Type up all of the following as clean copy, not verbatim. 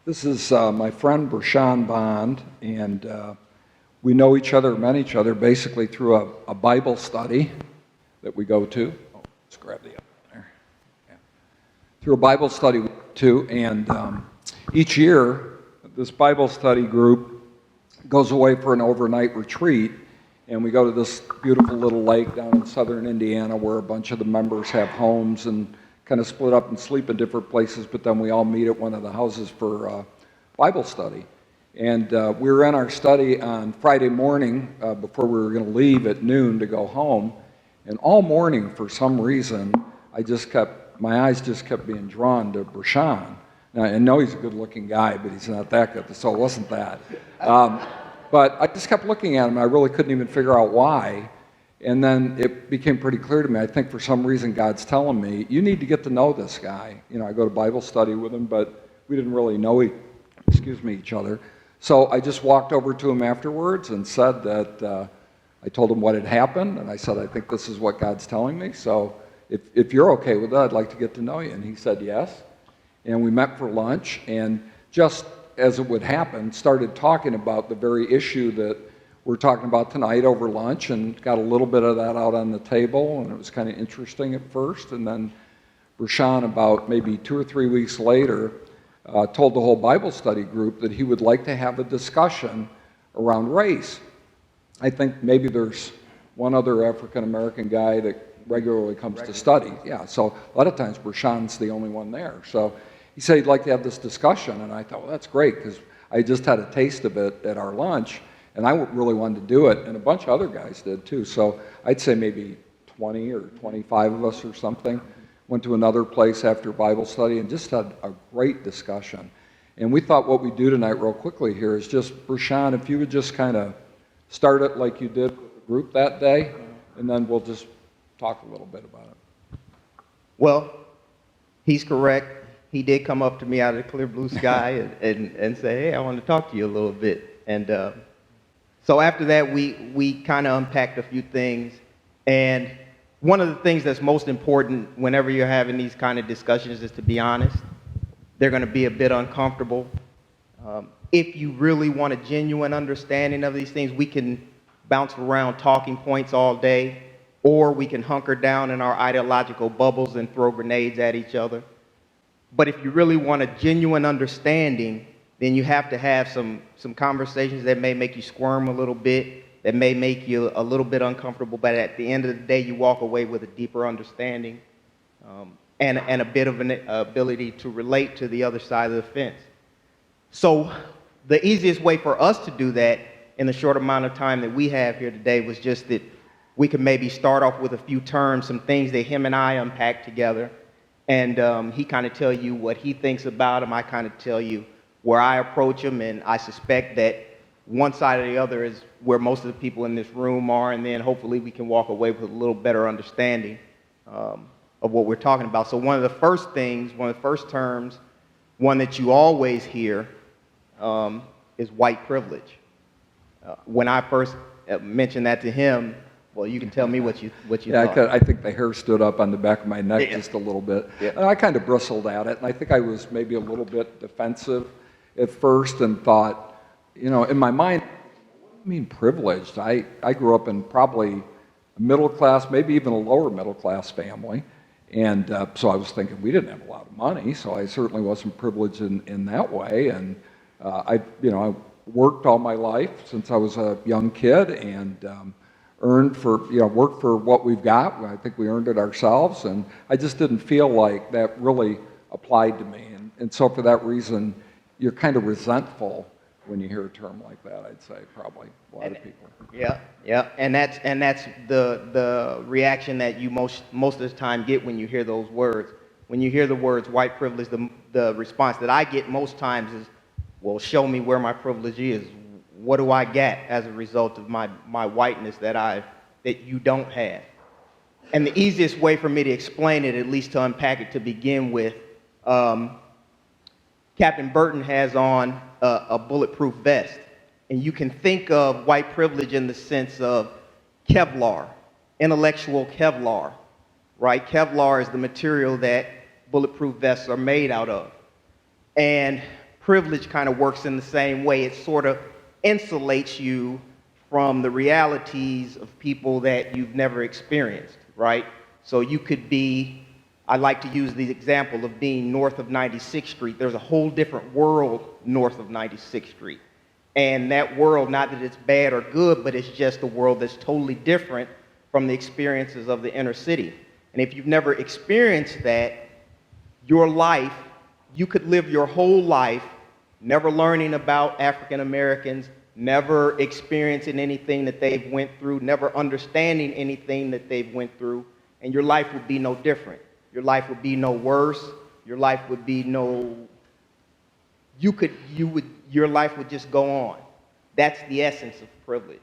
This is my friend Bershawn Bond, and we know each other, met each other basically through a Bible study that we go to. Oh, let's grab the other one there. Yeah. Through a Bible study we go to, and each year this Bible study group goes away for an overnight retreat, and we go to this beautiful little lake down in southern Indiana where a bunch of the members have homes and kind of split up and sleep in different places, but then we all meet at one of the houses for Bible study. And we were in our study on Friday morning before we were going to leave at noon to go home, and all morning, for some reason, my eyes just kept being drawn to Bershawn. Now, I know he's a good-looking guy, but he's not that good, so it wasn't that. But I just kept looking at him, and I really couldn't even figure out why. And then it became pretty clear to me, I think for some reason God's telling me, you need to get to know this guy. You know, I go to Bible study with him, but we didn't really know each other. So I just walked over to him afterwards and said that I told him what had happened, and I said, I think this is what God's telling me, so if you're okay with that, I'd like to get to know you. And he said yes. And we met for lunch, and just as it would happen, started talking about the very issue that we're talking about tonight over lunch, and got a little bit of that out on the table, and it was kind of interesting at first. And then Bershawn, about maybe 2 or 3 weeks later, told the whole Bible study group that he would like to have a discussion around race. I think maybe there's one other African-American guy that regularly comes to study. Yeah, so a lot of times Bershawn's the only one there. So he said he'd like to have this discussion, and I thought, well, that's great, because I just had a taste of it at our lunch, and I really wanted to do it, and a bunch of other guys did too. So I'd say maybe 20 or 25 of us or something went to another place after Bible study and just had a great discussion. And we thought what we'd do tonight real quickly here is just, Bershawn, if you would just kind of start it like you did with the group that day, and then we'll just talk a little bit about it. Well, he's correct. He did come up to me out of the clear blue sky and say, hey, I want to talk to you a little bit. And so after that, we kind of unpacked a few things. And one of the things that's most important whenever you're having these kind of discussions is to be honest. They're going to be a bit uncomfortable. If you really want a genuine understanding of these things, we can bounce around talking points all day, or we can hunker down in our ideological bubbles and throw grenades at each other. But if you really want a genuine understanding, then you have to have some conversations that may make you squirm a little bit, that may make you a little bit uncomfortable, but at the end of the day, you walk away with a deeper understanding and a bit of an ability to relate to the other side of the fence. So the easiest way for us to do that in the short amount of time that we have here today was just that we could maybe start off with a few terms, some things that him and I unpacked together, and he kind of tell you what he thinks about them. I kind of tell you where I approach them, and I suspect that one side or the other is where most of the people in this room are, and then hopefully we can walk away with a little better understanding of what we're talking about. So one of the first terms, one that you always hear is white privilege. When I first mentioned that to him, well, you can tell me what you thought. I think the hair stood up on the back of my neck just a little bit. Yeah. And I kind of bristled at it, and I think I was maybe a little bit defensive at first and thought, you know, in my mind, what do you mean privileged? I grew up in probably a middle class, maybe even a lower middle class family, and so I was thinking we didn't have a lot of money, so I certainly wasn't privileged in that way. And I worked all my life since I was a young kid, and worked for what we've got. I think we earned it ourselves, and I just didn't feel like that really applied to me. And so for that reason, you're kind of resentful when you hear a term like that, I'd say, probably a lot of people. Yeah, and that's the reaction that you most of the time get when you hear those words. When you hear the words white privilege, the response that I get most times is, well, show me where my privilege is. What do I get as a result of my whiteness that you don't have? And the easiest way for me to explain it, at least to unpack it to begin with, Captain Burton has on a bulletproof vest. And you can think of white privilege in the sense of Kevlar, intellectual Kevlar, right? Kevlar is the material that bulletproof vests are made out of. And privilege kind of works in the same way. It sort of insulates you from the realities of people that you've never experienced, right? So you could be, I like to use the example of being north of 96th Street. There's a whole different world north of 96th Street. And that world, not that it's bad or good, but it's just a world that's totally different from the experiences of the inner city. And if you've never experienced that, your life, you could live your whole life never learning about African Americans, never experiencing anything that they've went through, never understanding anything that they've went through, and your life would be no different. Your life would be no worse. Your life would be no, your life would just go on. That's the essence of privilege,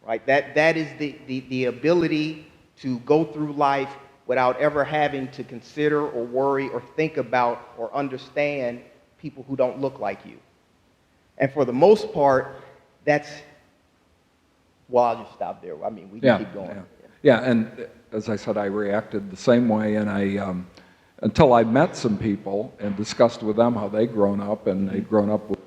right? That is the ability to go through life without ever having to consider or worry or think about or understand people who don't look like you. And for the most part, that's, well, I'll just stop there. I mean, we can keep going. Yeah, and as I said, I reacted the same way, and until I met some people and discussed with them how they'd grown up, and they'd grown up with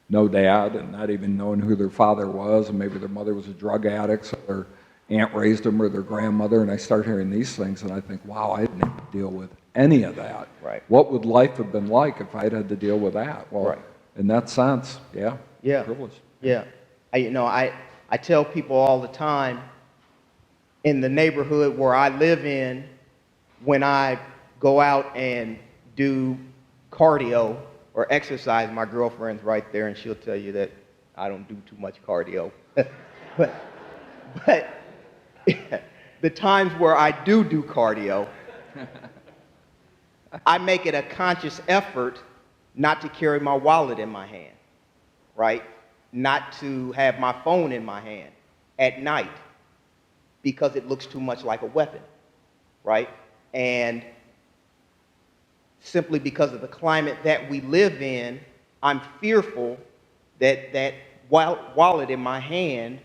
no dad and not even knowing who their father was, and maybe their mother was a drug addict, so their aunt raised them or their grandmother, and I start hearing these things, and I think, wow, I didn't have to deal with any of that. Right. What would life have been like if I'd had to deal with that? Well, right. In that sense, yeah. Privilege. Yeah. I tell people all the time, in the neighborhood where I live in, when I go out and do cardio or exercise, my girlfriend's right there, and she'll tell you that I don't do too much cardio. but the times where I do cardio, I make it a conscious effort not to carry my wallet in my hand, right? Not to have my phone in my hand at night, because it looks too much like a weapon, right? And simply because of the climate that we live in, I'm fearful that that wallet in my hand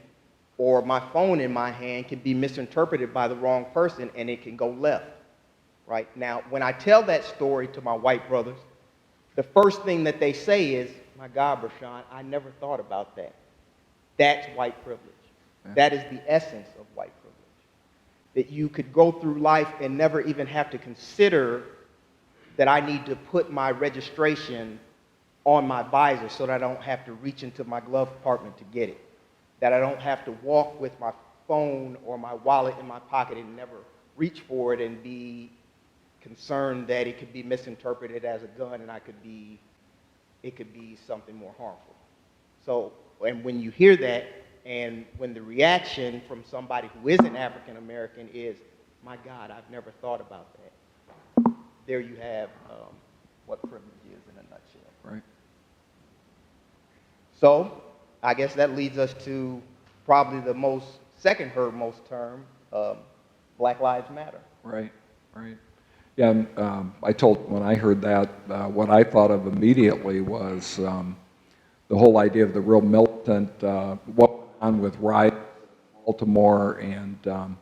or my phone in my hand can be misinterpreted by the wrong person, and it can go left, right? Now, when I tell that story to my white brothers, the first thing that they say is, my God, Brashawn, I never thought about that. That's white privilege. Yeah. That is the essence of white privilege. That you could go through life and never even have to consider that I need to put my registration on my visor so that I don't have to reach into my glove compartment to get it. That I don't have to walk with my phone or my wallet in my pocket and never reach for it and be concerned that it could be misinterpreted as a gun and it could be something more harmful. So, and when you hear that, and when the reaction from somebody who isn't African American is, my God, I've never thought about that. There you have what privilege is in a nutshell. Right. So, I guess that leads us to probably the second heard most term, Black Lives Matter. Right. Yeah, and, when I heard that, what I thought of immediately was the whole idea of the real militant, what went on with riots in Baltimore and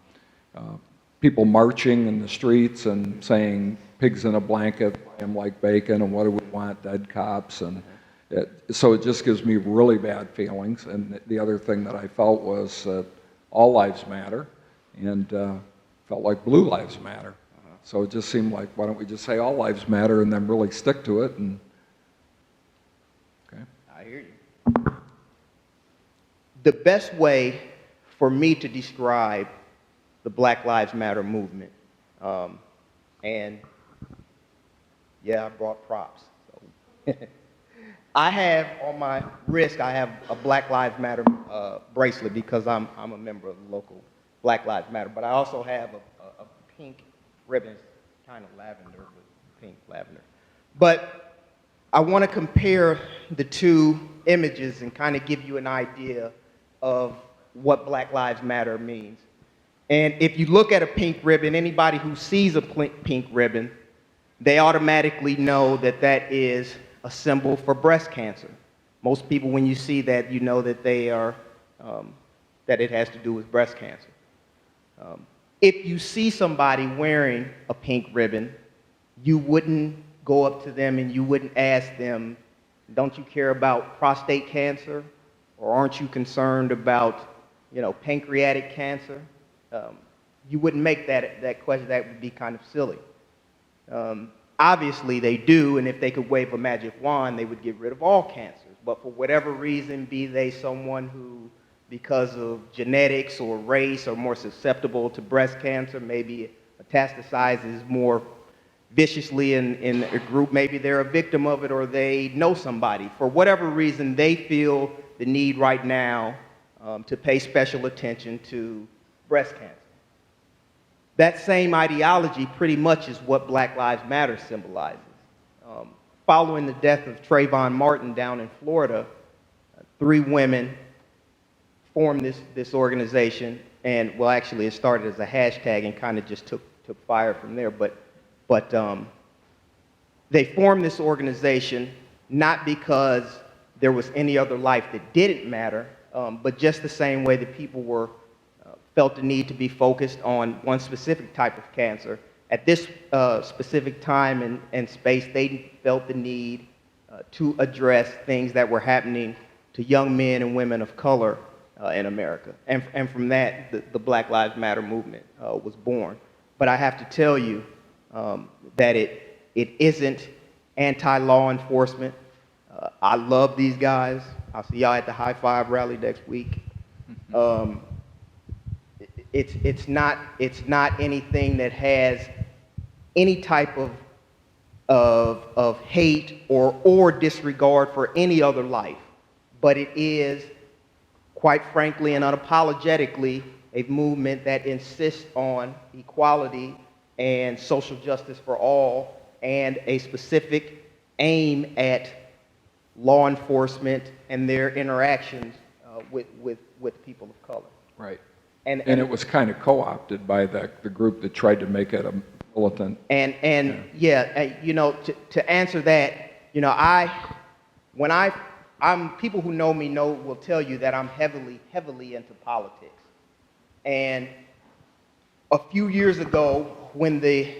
people marching in the streets and saying, pigs in a blanket, I am like bacon, and what do we want, dead cops, and so it just gives me really bad feelings. And the other thing that I felt was that all lives matter, and felt like blue lives matter. So it just seemed like, why don't we just say all lives matter and then really stick to it? And okay. I hear you. The best way for me to describe the Black Lives Matter movement, and yeah, I brought props. So. I have on my wrist, I have a Black Lives Matter bracelet because I'm a member of the local Black Lives Matter, but I also have a pink ribbon, kind of lavender, but pink lavender. But I want to compare the two images and kind of give you an idea of what Black Lives Matter means. And if you look at a pink ribbon, anybody who sees a pink ribbon, they automatically know that that is a symbol for breast cancer. Most people, when you see that, you know that they are, that it has to do with breast cancer. If you see somebody wearing a pink ribbon, you wouldn't go up to them and you wouldn't ask them, Don't you care about prostate cancer? Or aren't you concerned about, pancreatic cancer? You wouldn't make that question. That would be kind of silly. Obviously, they do, and if they could wave a magic wand, they would get rid of all cancers. But for whatever reason, be they someone who, because of genetics or race, are more susceptible to breast cancer, maybe metastasizes more viciously in a group, maybe they're a victim of it or they know somebody. For whatever reason, they feel the need right now to pay special attention to breast cancer. That same ideology pretty much is what Black Lives Matter symbolizes. Following the death of Trayvon Martin down in Florida, 3 women formed this organization, and well, actually, it started as a hashtag and kind of just took fire from there. But they formed this organization not because there was any other life that didn't matter, but just the same way that people felt the need to be focused on one specific type of cancer. At this specific time and space, they felt the need to address things that were happening to young men and women of color in America. And from that, the Black Lives Matter movement was born. But I have to tell you that it isn't anti-law enforcement. I love these guys. I'll see y'all at the High Five rally next week. It's not anything that has any type of hate or disregard for any other life, but it is, quite frankly and unapologetically, a movement that insists on equality and social justice for all, and a specific aim at law enforcement and their interactions with people of color. Right. And it was kind of co-opted by the group that tried to make it a militant. To answer that, people who know me will tell you that I'm heavily into politics. And a few years ago, when the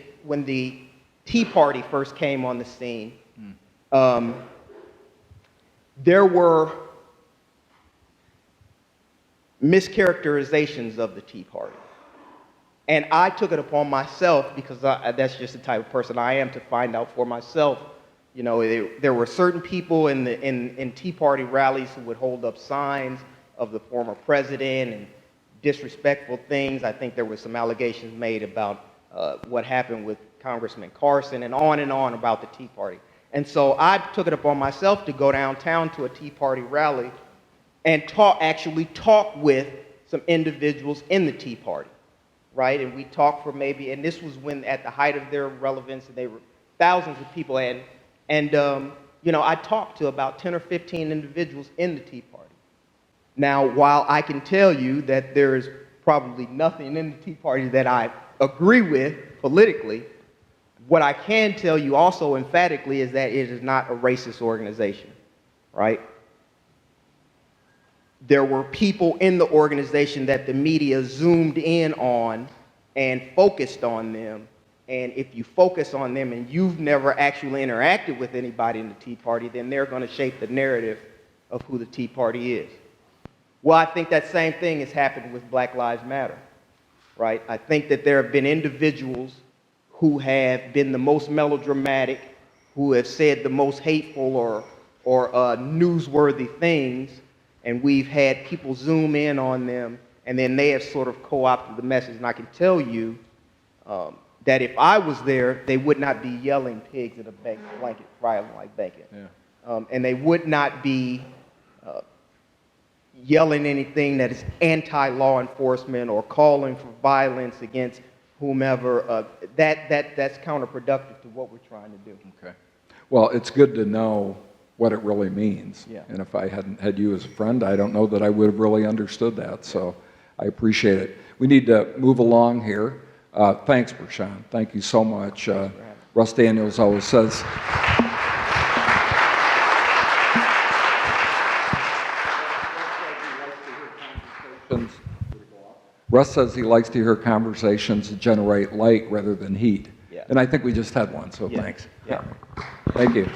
Tea Party first came on the scene, there were mischaracterizations of the Tea Party. And I took it upon myself, because that's just the type of person I am, to find out for myself. There were certain people in Tea Party rallies who would hold up signs of the former president and disrespectful things. I think there were some allegations made about what happened with Congressman Carson and on about the Tea Party. And so I took it upon myself to go downtown to a Tea Party rally and actually talk with some individuals in the Tea Party, right? And we talked for and this was when at the height of their relevance, and they were thousands of people, and I talked to about 10 or 15 individuals in the Tea Party. Now, while I can tell you that there is probably nothing in the Tea Party that I agree with politically, what I can tell you also emphatically is that it is not a racist organization, right? There were people in the organization that the media zoomed in on and focused on them. And if you focus on them and you've never actually interacted with anybody in the Tea Party, then they're going to shape the narrative of who the Tea Party is. Well, I think that same thing has happened with Black Lives Matter, right? I think that there have been individuals who have been the most melodramatic, who have said the most hateful or newsworthy things, and we've had people zoom in on them, and then they have sort of co-opted the message. And I can tell you that if I was there, they would not be yelling pigs in a blanket frying like bacon. Yeah. And they would not be yelling anything that is anti-law enforcement or calling for violence against whomever. That's counterproductive to what we're trying to do. Okay. Well, it's good to know what it really means. Yeah. And if I hadn't had you as a friend, I don't know that I would have really understood that. So I appreciate it. We need to move along here. Thanks, Bershawn. Thank you so much. Russ Daniels always says, Russ says he likes to hear conversations that generate light rather than heat. Yeah. And I think we just had one, so Yeah. thanks. Yeah. Thank you.